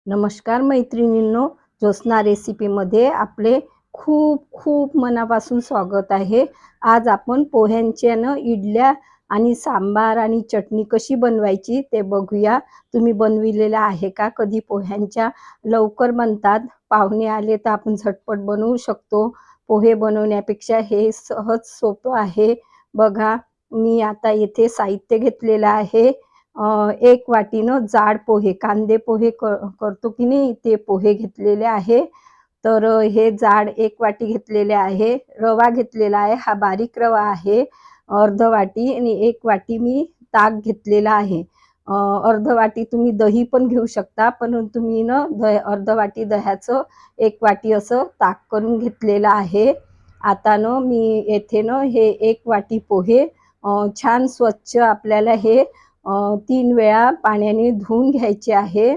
नमस्कार मैत्रिणींनो, ज्योत्स्ना रेसिपीमध्ये आपले खूप खूप मनापासून स्वागत आहे। आज आपण पोह्यांच्या इडल्या आणि सांबार आणि चटणी कशी बनवायची ते बघूया। तुम्ही बनविलेला आहे का कधी पोह्यांच्या? लवकर बनतात, पाहुणे आले तर आपण झटपट बनवू शकतो। पोहे बनवण्यापेक्षा हे सहज सोपं आहे। बघा, मी आता येथे साहित्य घेतलेलं आहे। 1 वाटीनं जाड पोहे, कांदे पोहे करतो की नाही ते पोहे घेतलेले आहे। तर हे जाड 1 वाटी घेतलेले आहे। रवा घेतलेला आहे, हा बारीक रवा आहे अर्ध वाटी, आणि 1 वाटी मी ताक घेतलेला आहे। अर्ध वाटी तुम्ही दही पण घेऊ शकता, पण तुम्ही ना अर्ध वाटी दह्याचं 1 वाटी असं ताक करून घेतलेलं आहे। आता ना मी येथे ना हे 1 वाटी पोहे छान स्वच्छ आपल्याला हे 3 वेळा पाण्याने धुवून घ्यायचे आहे।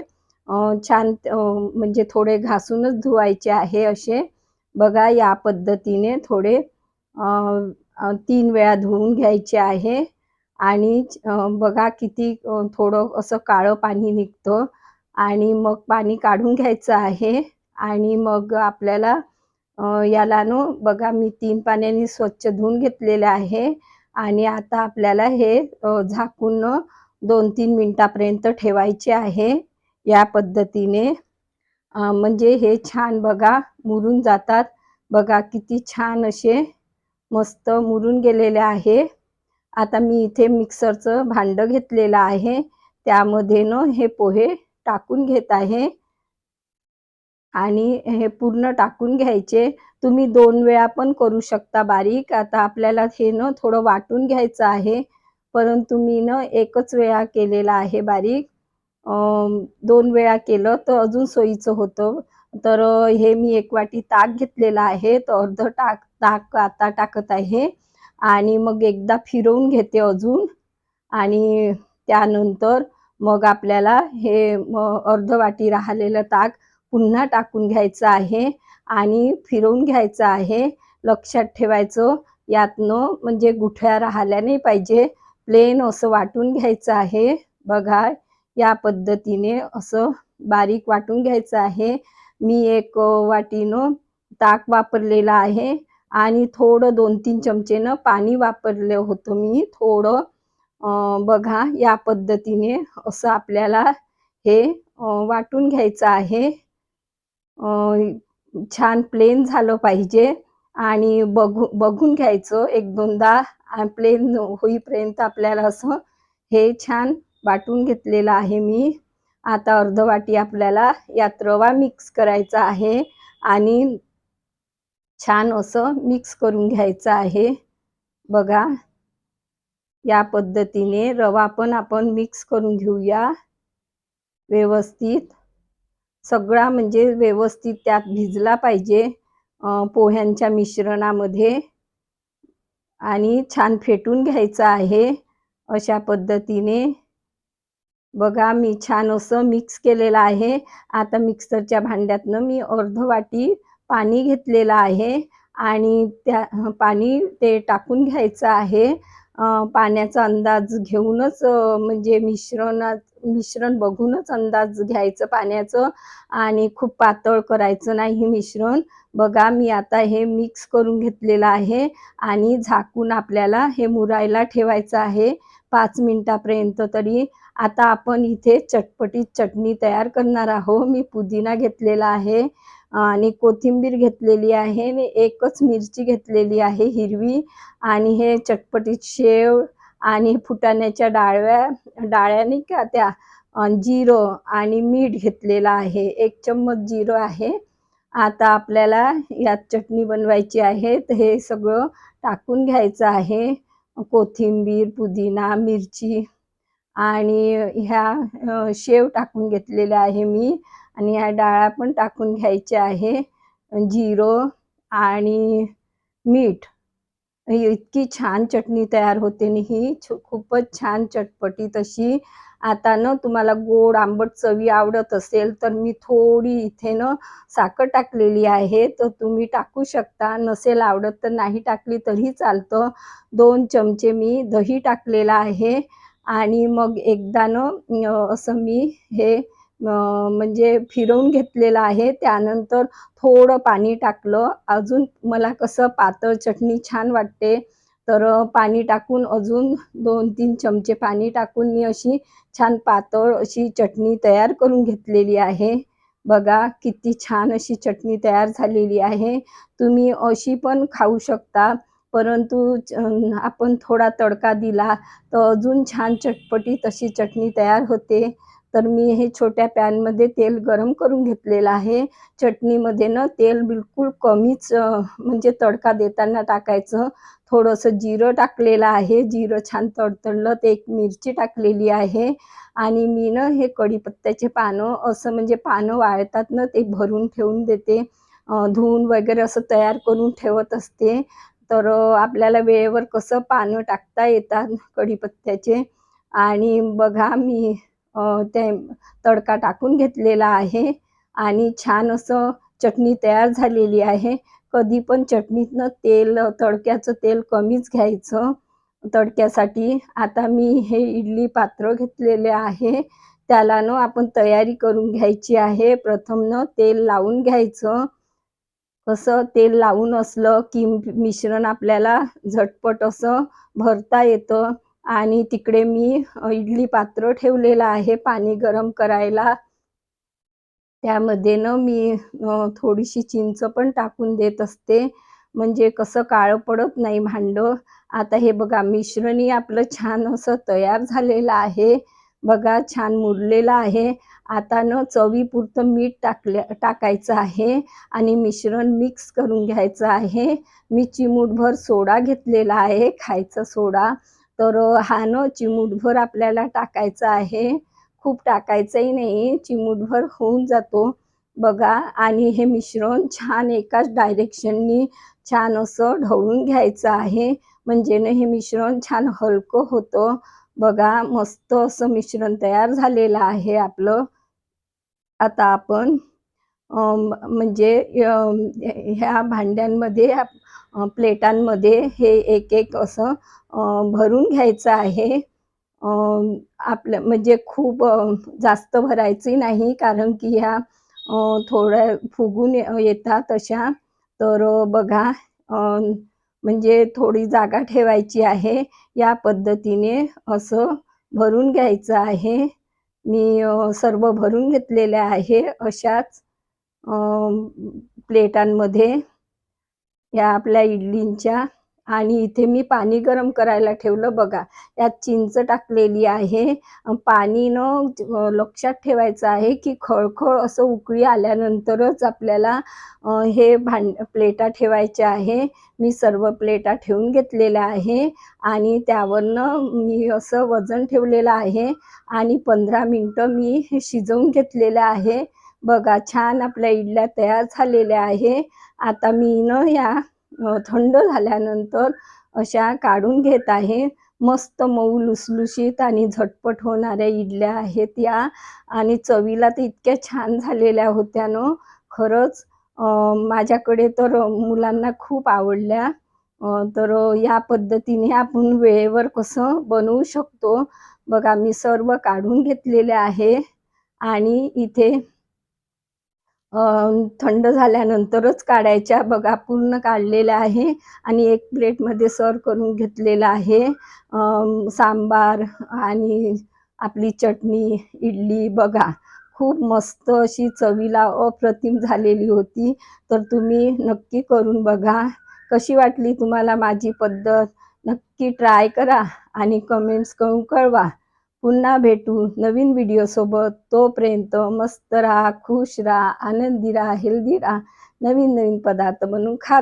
छान म्हणजे थोडे घासूनच धुवायचे आहे असे। बघा, या पद्धतीने थोडे 3 वेळा धुवून घ्यायचे आहे। आणि बघा किती थोडं असं काळं पाणी निघतं, आणि मग पाणी काढून घ्यायचं आहे। आणि मग आपल्याला याला ना बघा, मी 3 पाण्याने स्वच्छ धुवून घेतलेले आहे। आणि आता आपल्याला हे झाकून 2-3 मिनिटापर्यंत ठेवायचे आहे या पद्धतीने। म्हणजे हे छान बघा मुरून जातात। बघा किती छान असे मस्त मुरून गेलेले आहे। आता मी इथे मिक्सरचं भांडं घेतलेलं आहे, त्यामध्ये ना हे पोहे टाकून घेत आहे आणि हे पूर्ण टाकून घ्यायचे। तुम्ही 2 वेळा पण करू शकता बारीक। आता आपल्याला हे ना थोडं वाटून घ्यायचं आहे, परंतु मी ना एकच वेळा केलेला आहे बारीक। 2 वेळा केलं तर अजून सोयीचं होतं। तर हे मी 1 वाटी ताक घेतलेलं आहे, तर अर्ध ताक आता टाकत आहे आणि मग एकदा फिरवून घेते अजून। आणि त्यानंतर मग आपल्याला हे अर्ध वाटी राहिलेलं ताक पुन्हा टाकून घ्यायचं आहे आणि फिरवून घ्यायचं आहे। लक्षात ठेवायचं, यातनं म्हणजे गुठळ्या राहिल्या नाही पाहिजे, प्लेन असं वाटून घ्यायचं आहे। बघा, या पद्धतीने असं बारीक वाटून घ्यायचं आहे। मी 1 वाटीनं ताक वापरलेलं आहे आणि थोडं 2-3 चमचेनं पाणी वापरलं होतं मी थोडं। बघा, या पद्धतीने असं आपल्याला हे वाटून घ्यायचं आहे। छान प्लेन झालं पाहिजे आणि बघून घ्यायचं 1-2दा, प्लेन होईपर्यंत आपल्याला असं हे छान वाटून घेतलेलं आहे मी। आता अर्ध वाटी आपल्याला यात रवा मिक्स करायचा आहे आणि छान असं मिक्स करून घ्यायचं आहे। बघा, या पद्धतीने रवा पण आपण मिक्स करून घेऊया व्यवस्थित। सगळा म्हणजे व्यवस्थित त्यात भिजला पाहिजे पोह्यांच्या मिश्रणामध्ये, आणि छान फेटून घ्यायचं आहे अशा पद्धतीने। बघा, मी छान असं मिक्स केलेलं आहे। आता मिक्सरच्या भांड्यातनं मी अर्ध वाटी पाणी घेतलेलं आहे आणि त्या पाणी ते टाकून घ्यायचं आहे। पाण्याचा अंदाज घेऊनच म्हणजे मिश्रण बघूनच अंदाज घ्यायचं पाण्याचं, आणि खूप पातळ करायचं नाही मिश्रण। बघा, मी आता हे मिक्स करून घेतलेलं आहे आणि झाकून आपल्याला हे मुरायला ठेवायचं आहे 5 मिनिटापर्यंत तरी। आता आपण इथे चटपटीत चटणी तयार करणार आहोत। मी पुदिना घेतलेला आहे आणि कोथिंबीर घेतलेली आहे आणि 1च मिरची घेतलेली आहे हिरवी, आणि हे चटपटीत शेव आणि फुटाण्याच्या डाळ्या नाही का त्या, जिरं आणि मीठ घेतलेलं आहे, 1 चम्मच जिरं आहे। आता आपल्याला यात चटणी बनवायची आहे, तर हे सगळं टाकून घ्यायचं आहे। कोथिंबीर, पुदिना, मिरची आणि ह्या शेव टाकून घेतलेल्या आहे मी, आणि ह्या डाळ्या पण टाकून घ्यायच्या आहे, जिरं आणि मीठ। इतकी छान चटणी तयार होते आणि ही खूपच छान चटपटीत अशी। आता ना तुम्हाला गोड आंबट चवी आवडत असेल तर मी थोडी इथे ना साखर टाकलेली आहे, तर तुम्ही टाकू शकता। नसेल आवडत तर नाही टाकली तरी चालतं। 2 चमचे मी दही टाकलेलं आहे आणि मग एकदा ना असं मी हे म्हणजे फिरवून घेतलेलं आहे. त्यानंतर थोडं पाणी टाकलं. अजून मला कसं पातळ चटणी छान वाटते, तर पाणी टाकून अजून 2-3 चमचे पाणी टाकून मी अशी छान पातळ अशी चटणी तयार करून घेतलेली आहे. बघा किती छान अशी चटणी तयार झालेली आहे. तुम्ही अशी पण खाऊ शकता, परंतु आपण थोडा तडका दिला तर अजून छान चटपटीत अशी चटणी तयार होते. तर मी हे छोट्या पॅनमध्ये तेल गरम करून घेतलेलं आहे. चटणीमध्ये ना तेल बिलकुल कमीच म्हणजे तडका देताना टाकायचं. थोडंसं जिरं टाकलेलं आहे. जिरं छान तडतडलं तर एक मिरची टाकलेली आहे आणि मी ना हे कढीपत्त्याचे पानं असं म्हणजे पानं वाळतात ना ते भरून ठेवून देते. धुवून वगैरे असं तयार करून ठेवत असते. तर आपल्याला वेळेवर कसं पानं टाकता येतात कढीपत्त्याचे. आणि बघा मी ते तडका टाकून घेतलेला आहे आणि छान असं चटणी तयार झालेली आहे. कधी पण चटणीतनं तडक्याचं तेल कमीच घ्यायचं तडक्यासाठी. आता मी हे इडली पात्र घेतलेले आहे. त्याला ना आपण तयारी करून घ्यायची आहे. प्रथम ना तेल लावून घ्यायचं. कसं तेल लावून असलं की मिश्रण आपल्याला झटपट असं भरता येतं. आणि तिकडे मी इडली पात्र ठेवलेलं आहे पाणी गरम करायला. त्यामध्ये ना मी थोडीशी चिंच पण टाकून देत असते, म्हणजे कसं काळं पडत नाही भांडं. आता हे बघा मिश्रणही आपलं छान असं तयार झालेलं आहे. बघा छान मुरलेलं आहे. आता ना चवीपुरतं मीठ टाकायचं आहे आणि मिश्रण मिक्स करून घ्यायचं आहे. मी चिमूटभर सोडा घेतलेला आहे, खायचा सोडा. तर हा ना चिमूटभर आपल्याला टाकायचा आहे. खूप टाकायचंही नाही, चिमूटभर होऊन जातो. बघा आणि हे मिश्रण छान एकाच डायरेक्शननी छान असं ढवळून घ्यायचं आहे. म्हणजे ना हे मिश्रण छान हलकं होतं. बघा मस्त असं मिश्रण तयार झालेलं आहे आपलं. आता आपण म्हणजे ह्या भांड्यांमध्ये प्लेटांमध्ये हे एक-एक असं भरून घ्यायचं आहे. अ, आपलं म्हणजे खूप जास्त भरायची नाही, कारण की ह्या थोड्या फुगून येतात अशा. तर बघा म्हणजे थोडी जागा ठेवायची आहे. या पद्धतीने असं भरून घ्यायचं आहे. मी सर्व भरून घेतलेले आहे अशाच अ, प्लेटांमध्ये या आपल्या इडलींच्या. आणि इथे मी पाणी गरम करायला ठेवलं बघा. यात चिंच टाकलेली आहे. पाणी न लक्षात ठेवायचं आहे, की खळखळ असं उकळी आल्यानंतरच आपल्याला हे प्लेटा ठेवायच्या आहे. मी सर्व प्लेटा ठेवून घेतलेल्या आहे आणि त्यावरनं मी असं वजन ठेवलेलं आहे आणि 15 मिनिटं मी हे शिजवून घेतलेलं आहे. बघा छान आपल्या इडल्या तयार झालेल्या आहे. आता मी ना या थंड झाल्यानंतर अशा काढून घेत आहे. मस्त मऊ लुसलुशीत आणि झटपट होणाऱ्या इडल्या आहेत या. आणि चवीला तर इतक्या छान झालेल्या होत्या ना, खरंच माझ्याकडे तर मुलांना खूप आवडल्या. तर या पद्धतीने आपण वेळेवर कसं बनवू शकतो. बघा मी सर्व काढून घेतलेले आहे आणि इथे अ, थंड झाल्यानंतरच काढायच्या. बघा पूर्ण काढलेल्या आहे आणि एक प्लेटमध्ये सर्व्ह करून घेतलेलं आहे. सांबार आणि आपली चटणी, इडली बघा खूप मस्त अशी चवीला अप्रतिम झालेली होती. तर तुम्ही नक्की करून बघा. कशी वाटली तुम्हाला माझी पद्धत? नक्की ट्राय करा आणि कमेंट्स करून कळवा. पुन्हा भेटू नवीन व्हिडिओसोबत. तोपर्यंत मस्त राहा, खुश राहा, आनंदी राहा, हेल्दी राहा. नवीन नवीन पदार्थ बनवून खा.